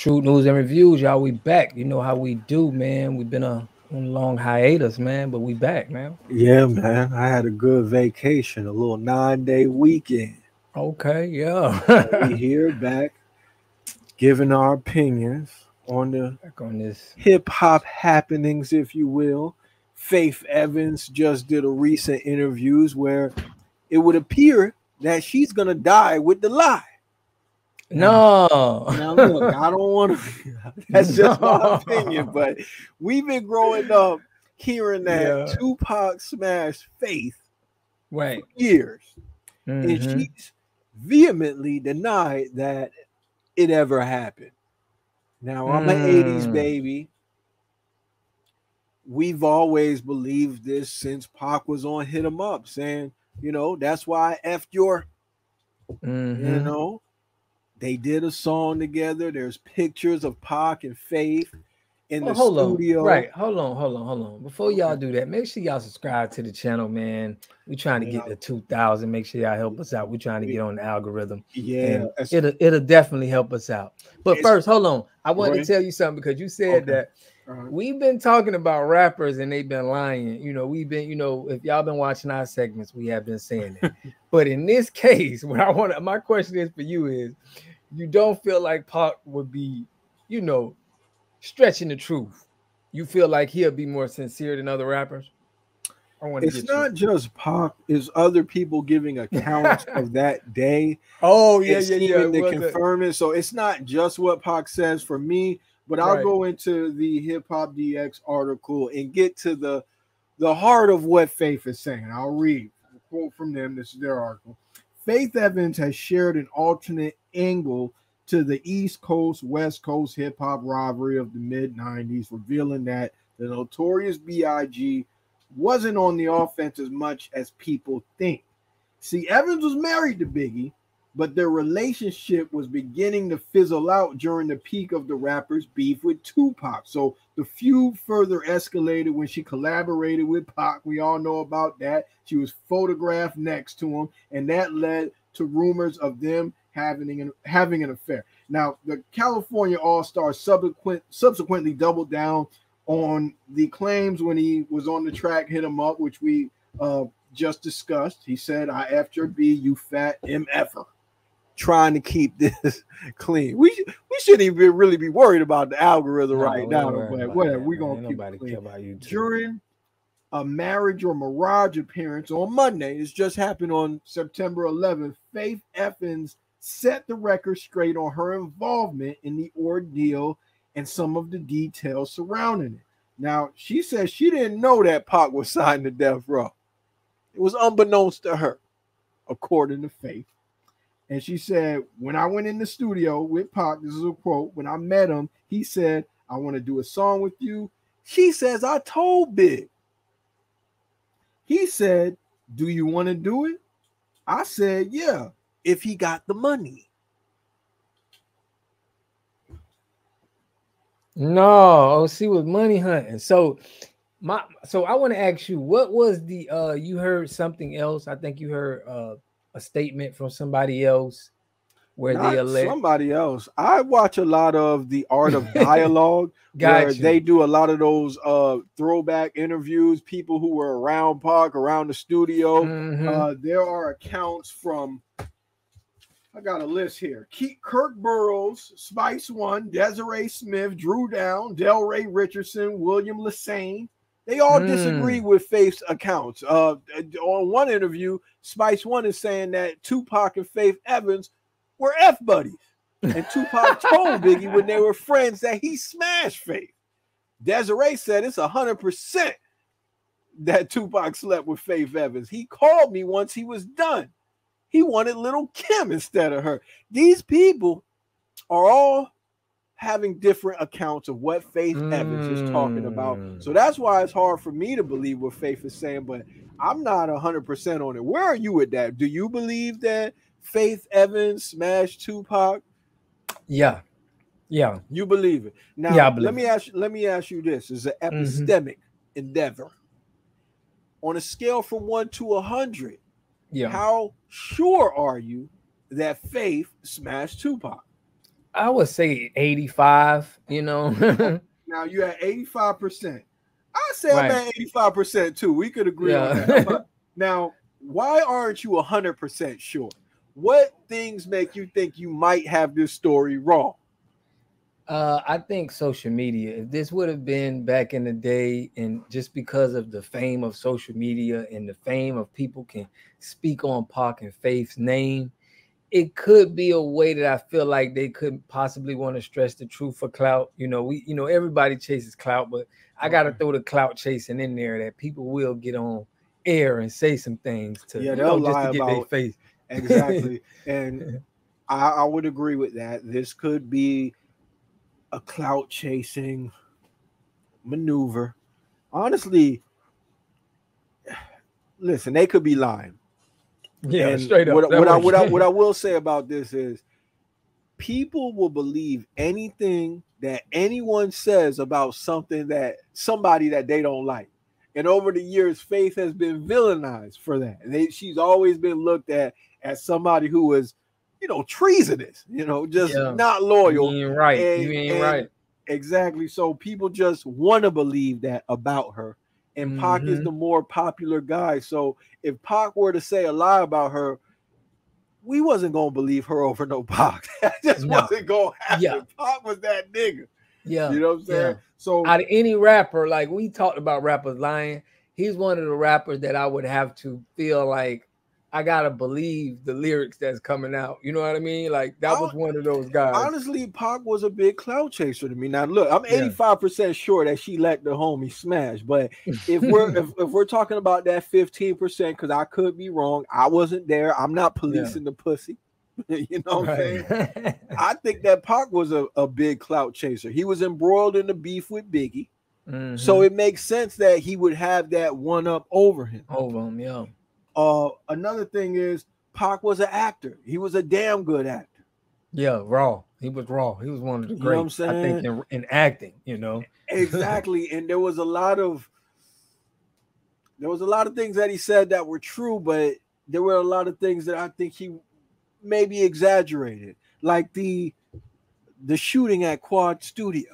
Truth News and Reviews, y'all. We back. You know how we do, man. We've been on a long hiatus, man, but we back, man. Yeah, man. I had a good vacation, a little 9-day weekend. Okay, yeah. We here back giving our opinions on the Back on this. hip hop happenings, if you will. Faith Evans just did a recent interviews where it would appear that she's gonna die with the lie. No. Now look, I don't want to. That's just my opinion, but we've been growing up hearing that Yeah. Tupac smashed Faith Right. for years, and Mhm. she's vehemently denied that it ever happened. Now I'm an '80s Mm. baby. We've always believed this since Pac was on Hit 'Em Up, saying, that's why I effed your, you Mhm. know. They did a song together. There's pictures of Pac and Faith in Well, the hold on. studio. Right. Hold on. Before Okay. y'all do that, make sure y'all subscribe to the channel, man. We trying to Yeah. get to 2,000. Make sure y'all help us out. We trying to get on the algorithm, Yeah. and it'll definitely help us out. But It's first, hold on. I want to right. tell you something because you said Okay. that we've been talking about rappers and they've been lying. We've been, if y'all been watching our segments, we have been saying that. But in this case, my question is for you is, you don't feel like Pac would be, stretching the truth. You feel like he'll be more sincere than other rappers? I want to It's get you. not just Pac, it's other people giving accounts of that day Oh, and yeah. seeming It to was confirm it. So it's not just what Pac says for me, but I'll right. go into the Hip Hop DX article and get to the heart of what Faith is saying. I'll read a quote from them. This is their article. Faith Evans has shared an alternate angle to the East Coast West Coast hip hop rivalry of the mid 90s, revealing that the Notorious B.I.G. wasn't on the offense as much as people think. See, Evans was married to Biggie, but their relationship was beginning to fizzle out during the peak of the rapper's beef with Tupac. So the feud further escalated when she collaborated with Pac. We all know about that. She was photographed next to him, and that led to rumors of them having an affair. Now, the California All-Star subsequently doubled down on the claims when he was on the track Hit 'Em Up, which we just discussed. He said, I effed your B, you fat MFer. Trying to keep this clean. We shouldn't even really be worried about the algorithm right now, but whatever, we're going to keep it clean. During a marriage or mirage appearance on Monday, it's just happened on September 11th, Faith Evans set the record straight on her involvement in the ordeal and some of the details surrounding it. Now, she says she didn't know that Pac was signed to Death Row. It was unbeknownst to her, according to Faith. And she said, when I went in the studio with Pac, this is a quote, when I met him, he said, I want to do a song with you. She says, I told Big. He said, do you want to do it? I said, yeah, if he got the money. No, she was money hunting. So I want to ask you, what was the you heard something else? I think you heard a statement from somebody else where Not somebody else. I watch a lot of The Art of Dialogue where they do a lot of those throwback interviews, people who were around Pac, around the studio. Mm-hmm. There are accounts from, I got a list here. Kirk Burroughs, Spice One, Desiree Smith, Drew Down, Delray Richardson, William Lassane. They all disagree with Faith's accounts. On one interview, Spice One is saying that Tupac and Faith Evans were F buddies. And Tupac told Biggie when they were friends that he smashed Faith. Desiree said it's 100% that Tupac slept with Faith Evans. He called me once he was done. He wanted Little Kim instead of her. These people are all having different accounts of what Faith Evans is talking about. So that's why it's hard for me to believe what Faith is saying, but I'm not 100% on it. Where are you with that? Do you believe that Faith Evans smashed Tupac? Yeah. You believe it. Now, yeah, let me ask you this. It's an epistemic endeavor. On a scale from 1 to 100, how sure are you that Faith smashed Tupac? I would say 85. You know, Now you're at 85%. I say I'm right? at 85% too. We could agree on that. Yeah. Now, why aren't you 100% sure? What things make you think you might have this story wrong? I think social media. If this would have been back in the day, and just because of the fame of social media and the fame of people can speak on Pac and Faith's name, it could be a way that I feel like they could possibly want to stretch the truth for clout. Everybody chases clout, but I got to Okay. throw the clout chasing in there that people will get on air and say some things to, Yeah, they'll just lie to get their about face. exactly. And I would agree with that. This could be a clout chasing maneuver. Honestly, listen, they could be lying. Yeah, And straight up. what I will say about this is people will believe anything that anyone says about somebody that they don't like. And over the years, Faith has been villainized for that. She's always been looked at as somebody who was, treasonous, just not loyal. You ain't right. And, You ain't right. Exactly. So people just want to believe that about her. And Pac is the more popular guy. So if Pac were to say a lie about her, we wasn't gonna believe her over no Pac. That just wasn't gonna happen. Yeah. Pac was that nigga. Yeah. You know what I'm saying? Yeah. So out of any rapper, like we talked about rappers lying, he's one of the rappers that I would have to feel like I gotta believe the lyrics that's coming out. You know what I mean? Like that was one of those guys. Honestly, Pac was a big clout chaser to me. Now look, I'm 85% sure that she let the homie smash. But if we're talking about that 15%, because I could be wrong, I wasn't there. I'm not policing the pussy. You know what I'm saying? I think that Pac was a big clout chaser. He was embroiled in the beef with Biggie. So it makes sense that he would have that one up over him. Yeah. Another thing is Pac was an actor. He was a damn good actor. Yeah, raw. He was raw. He was one of the greats. You know what I'm saying? I think in acting, Exactly. And there was a lot of things that he said that were true, but there were a lot of things that I think he maybe exaggerated, like the shooting at Quad Studio.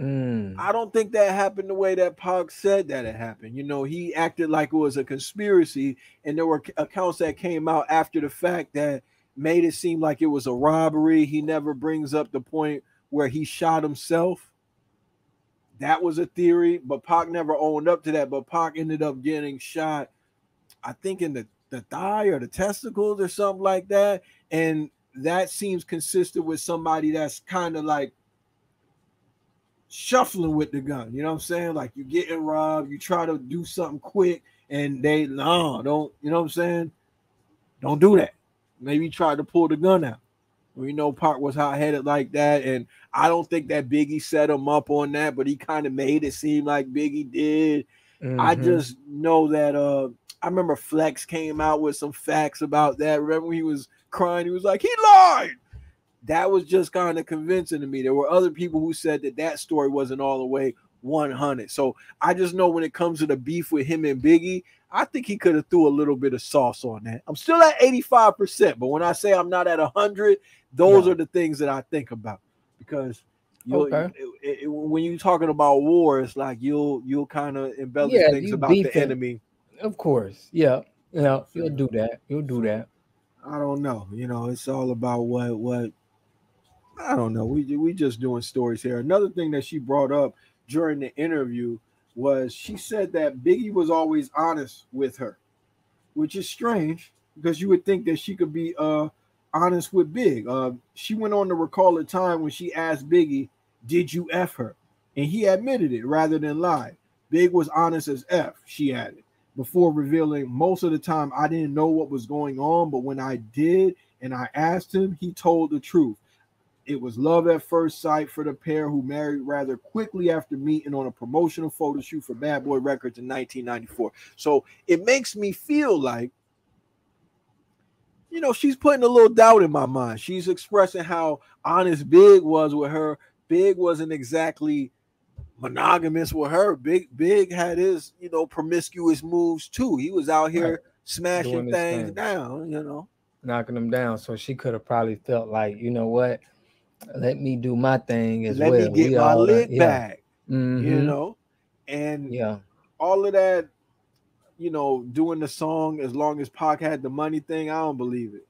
I don't think that happened the way that Pac said that it happened. He acted like it was a conspiracy, and there were accounts that came out after the fact that made it seem like it was a robbery. He never brings up the point where he shot himself. That was a theory, but Pac never owned up to that. But Pac ended up getting shot, I think, in the thigh or the testicles or something like that. And that seems consistent with somebody that's kind of like shuffling with the gun. You know what I'm saying? Like you're getting robbed, you try to do something quick, and don't, you know what I'm saying? Don't do that. Maybe try to pull the gun out. We know Pac was hot-headed like that, and I don't think that Biggie set him up on that, but he kind of made it seem like Biggie did. I just know that I remember Flex came out with some facts about that. Remember when he was crying? He was like, he lied. That was just kind of convincing to me. There were other people who said that story wasn't all the way 100. So I just know when it comes to the beef with him and Biggie, I think he could have threw a little bit of sauce on that. I'm still at 85%, but when I say I'm not at 100, those are the things that I think about, because when you're talking about war, it's like you'll kind of embellish things about the enemy. Of course, you'll do that. You'll do that. I don't know. It's all about what. I don't know. We just doing stories here. Another thing that she brought up during the interview was she said that Biggie was always honest with her, which is strange because you would think that she could be honest with Big. She went on to recall a time when she asked Biggie, "Did you F her?" And he admitted it rather than lie. Big was honest as F, she added, before revealing, "Most of the time I didn't know what was going on, but when I did and I asked him, he told the truth. It was love at first sight for the pair, who married rather quickly after meeting on a promotional photo shoot for Bad Boy Records in 1994. So it makes me feel like, she's putting a little doubt in my mind. She's expressing how honest Big was with her. Big wasn't exactly monogamous with her. Big had his, promiscuous moves too. He was out here smashing things down, knocking them down. So she could have probably felt like, you know what, let me do my thing as Let me well. get We my all done, lick yeah. back, Mm-hmm. and Yeah. all of that, doing the song as long as Pac had the money thing, I don't believe it.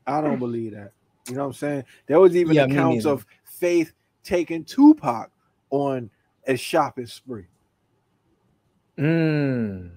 I don't believe that. You know what I'm saying? There was even Yeah, me accounts neither. of Faith taking Tupac on a shopping spree. Mm.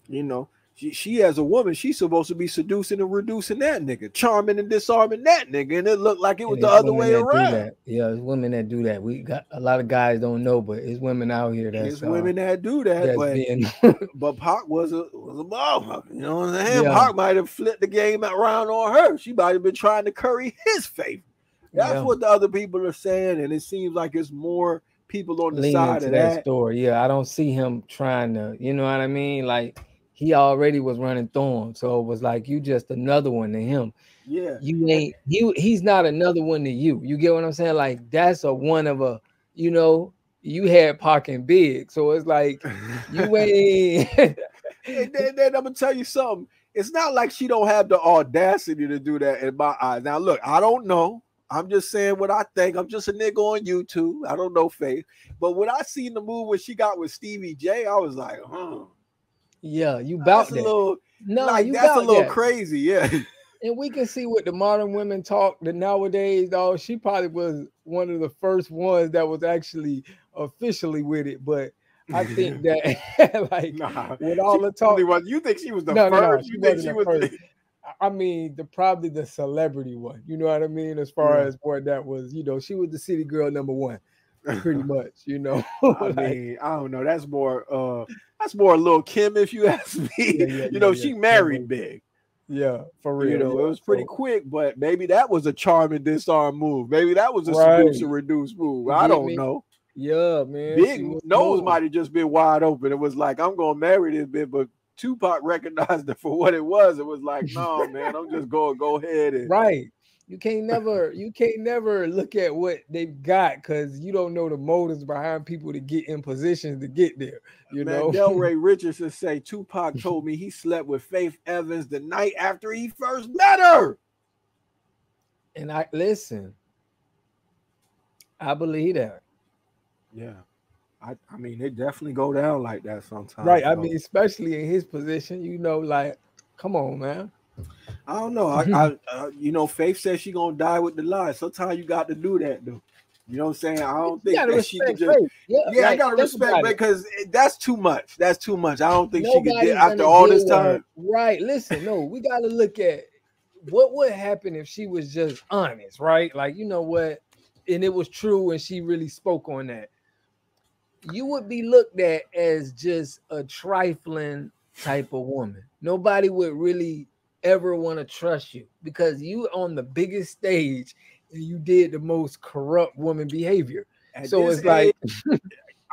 You know, she as a woman, she's supposed to be seducing and reducing that nigga, charming and disarming that nigga, and it looked like it was And the it's other women way that do around. that. Yeah, it's women that do that. We got a lot of guys don't know, but it's women out here It's women that do that, that's but being Pac was a motherfucker. You know what I'm saying? yeah, Pac might have flipped the game around on her. She might have been trying to curry his favor. That's yeah. what the other people are saying, and it seems like it's more people on the Leaning side to of that that. story. Yeah, I don't see him trying to, you know what I mean? Like he already was running thorns. So it was like you just another one to him. Yeah, You and ain't he's not another one to you. You get what I'm saying? Like that's a one of a, you know, you had Pac and Big. So it's like you ain't then I'm gonna tell you something. It's not like she don't have the audacity to do that in my eyes. Now, look, I don't know. I'm just saying what I think. I'm just a nigga on YouTube. I don't know Faith. But when I seen the move when she got with Stevie J, I was like, yeah, you that's bout a that. little No, you that's a bout little that. crazy. Yeah. And we can see what the modern women talk that nowadays, though, she probably was one of the first ones that was actually officially with it. But I think that like Nah, with she all the probably talk, was. You think she was the no, first? she You think wasn't she the was first. I mean, probably the celebrity one. You know what I mean? As far yeah. as what that was, she was the city girl number one, pretty much. I Like mean, I don't know. That's more a little Kim, if you ask yeah, me. yeah, yeah, yeah. She That married was big. yeah, for real. It Yeah. was pretty So quick, but maybe that was a charm and disarm move. Maybe that was a seduce right, and reduce move. you I get don't me? know. Yeah, man. Big She was nose smooth. might have just been wide open. It was like, I'm gonna marry this bitch, but Tupac recognized it for what it was. It was like, no, man, I'm just gonna go ahead and Right. You can't never look at what they've got because you don't know the motives behind people to get in positions to get there, you man, know? Delray Richardson say Tupac told me he slept with Faith Evans the night after he first met her. And I listen, I believe that. Yeah. I mean, they definitely go down like that sometimes, Right. I though. mean, especially in his position, like, come on, man. I don't know. Faith says she gonna die with the lie. Sometimes you got to do that, though. You know what I'm saying? I You don't think gotta that she could respect just. faith. Yeah, Yeah, I like gotta think respect about it. because that's too much. That's too much. I don't think she could. Nobody's After gonna all deal this with her. time. Right. Listen, no, we gotta look at what would happen if she was just honest, right? Like, you know what? And it was true, and she really spoke on that. You would be looked at as just a trifling type of woman. Nobody would really ever want to trust you because you on the biggest stage and you did the most corrupt woman behavior. At So this it's age, like,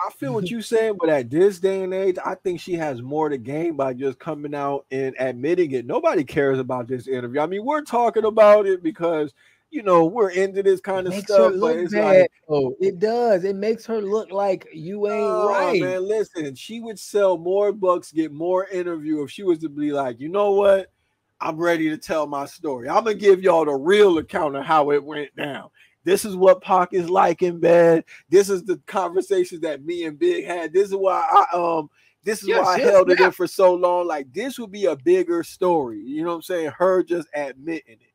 I feel what you're saying, but at this day and age, I think she has more to gain by just coming out and admitting it. Nobody cares about this interview. I mean, we're talking about it because we're into this it kind of makes her stuff, but look it's bad. like, Oh, it does. It makes her look like you ain't oh right. man, listen, she would sell more books, get more interview if she was to be like, you know what? I'm ready to tell my story. I'm gonna give y'all the real account of how it went down. This is what Pac is like in bed. This is the conversations that me and Big had. This is Yeah, why I she'll held it in snap. for so long. Like this would be a bigger story. You know what I'm saying? Her just admitting it.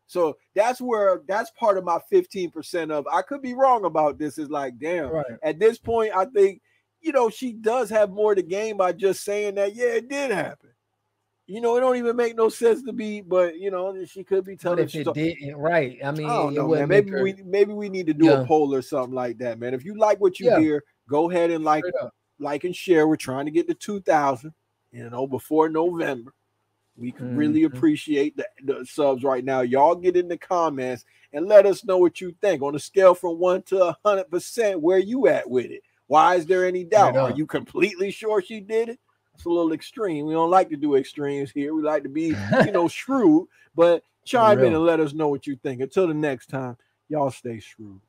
So that's part of my 15% of I could be wrong about this. Is like, damn, Right. at this point, I think, she does have more to gain by just saying that, yeah, it did happen. It don't even make no sense to be, but she could be But telling if it story. didn't, right. I I mean, don't it know, man. wouldn't make her, Maybe we need to do a yeah, poll or something like that, man. If you like what you yeah, hear, go ahead and straight up. like and share. We're trying to get to 2,000, before November. We could really Mhm. appreciate the subs right now. Y'all get in the comments and let us know what you think on a scale from 1 to 100%. Where you at with it? Why is there any doubt? Straight Are up. you completely sure she did it? It's a little extreme. We don't like to do extremes here. We like to be, shrewd. But For chime in real. and let us know what you think. Until the next time, y'all stay shrewd.